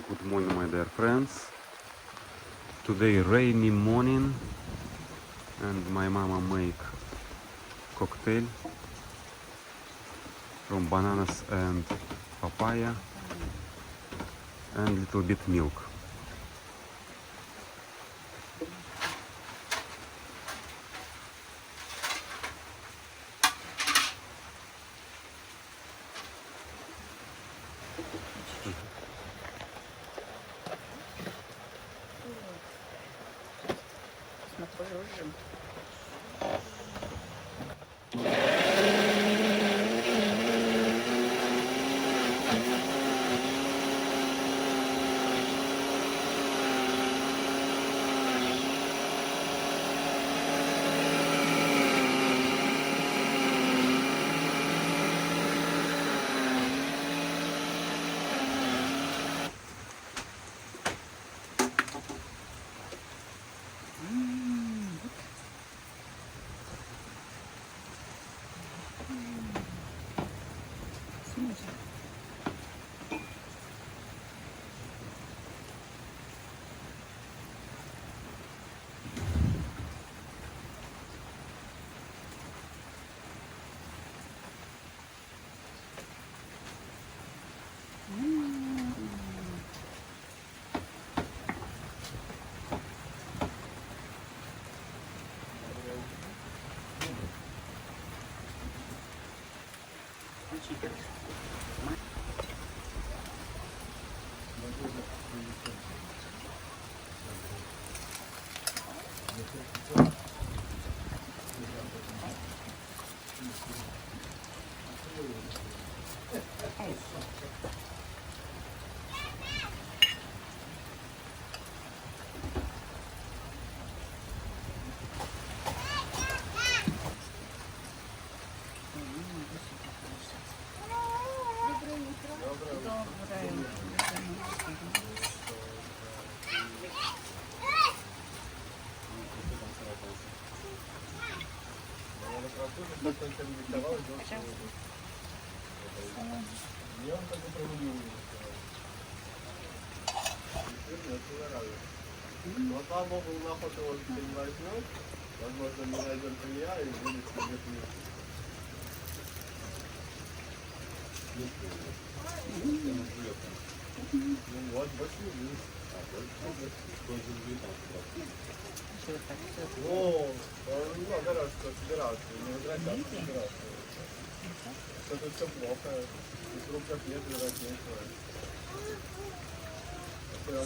Good morning, my dear friends. Today rainy morning and my mama make cocktail from bananas and papaya and little bit milk.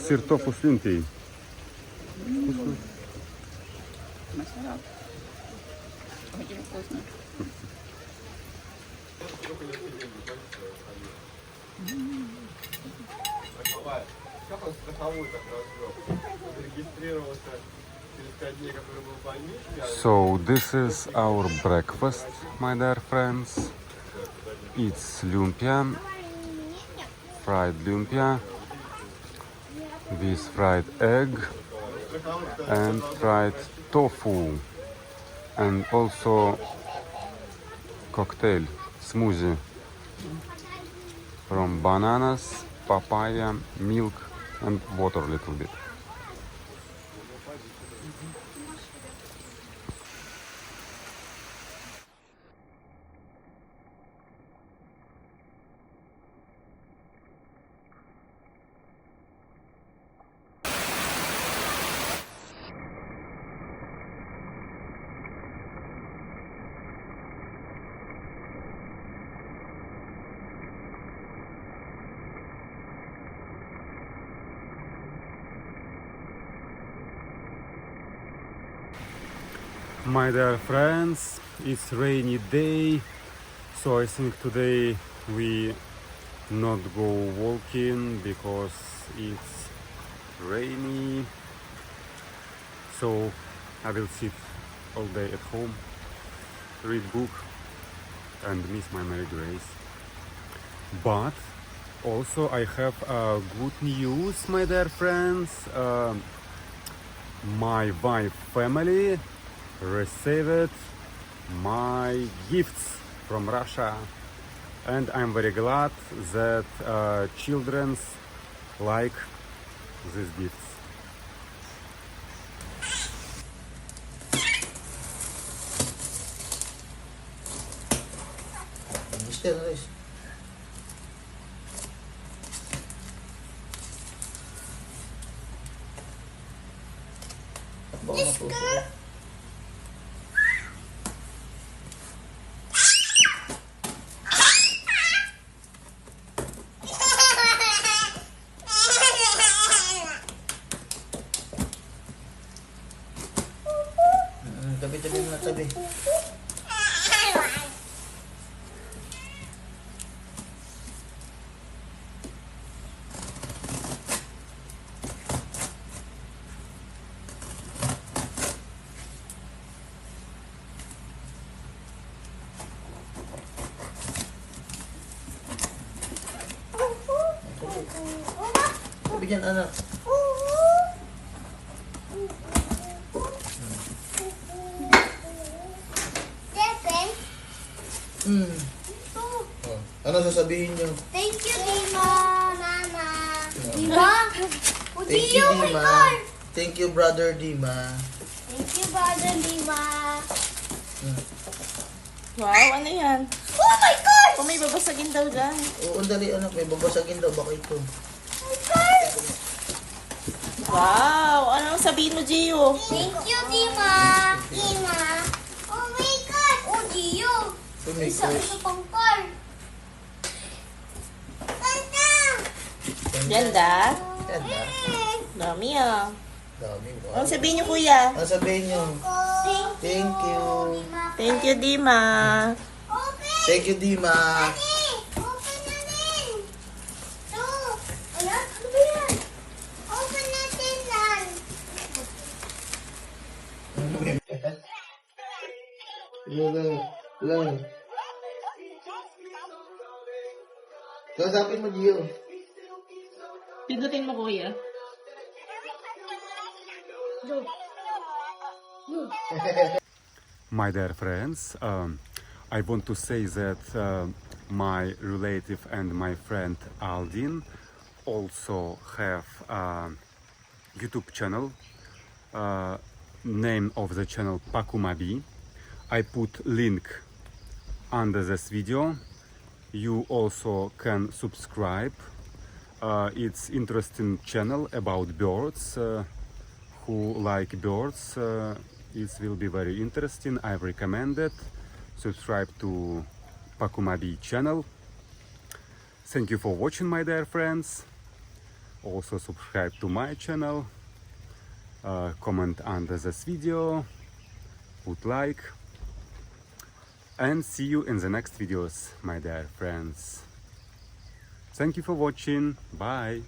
Сыр тофу с линтей. Вкусно. Очень вкусно. Как он страховой так развел? Зарегистрировался через 5 дней, который был в больнице. So this is our breakfast, my dear friends. It's lumpia, fried lumpia with fried egg and fried tofu, and also cocktail smoothie from bananas, papaya, milk and water a little bit. My dear friends, it's rainy day, so I think today we not go walking because it's rainy. So I will sit all day at home, read book and miss my Mary Grace. But also I have good news, my dear friends. My wife family received my gifts from Russia, and I'm very glad that children like these gifts. Mister, alis. Baka matuto. Tabi-tabi mo na, tabi. Tabi dyan, anak. Oh. Ano sasabihin nyo? Thank you, Dima, Mama. Dima? Oh, Thank you, Dio, oh my Dima. God. Thank you, brother Dima. Thank you, brother Dima. Wow, ano yan? Oh my God! Kung may babasagin daw dyan. Oo, dali anak. May babasagin daw. Baka ito. Oh my God! Wow, anong sabihin mo, Gio? Thank you, Dima. Dima. Oh my God! Oh, Dio. Oh my Isa gosh. pang car. Ganda! Ganda. Ganda. Dami ah. Dami. Anong sabihin niyo, kuya? Ano sabihin nyo? Thank you. Thank you, Dima. Open! Thank you, Dima. Open natin! So, ano? Ano ba yan? Open natin lang. Lang. Kausapin mo, Gio. Pindutin mo, kuya. My dear friends, I want to say that my relative and my friend Aldin also have a YouTube channel. Name of the channel Pakumabi. I put link under this video. You also can subscribe. It's interesting channel about birds. Who like birds, it will be very interesting. I recommend it. Subscribe to Pakumabi channel. Thank you for watching, my dear friends. Also subscribe to my channel. Comment under this video. Put like. And see you in the next videos, my dear friends. Thank you for watching. Bye.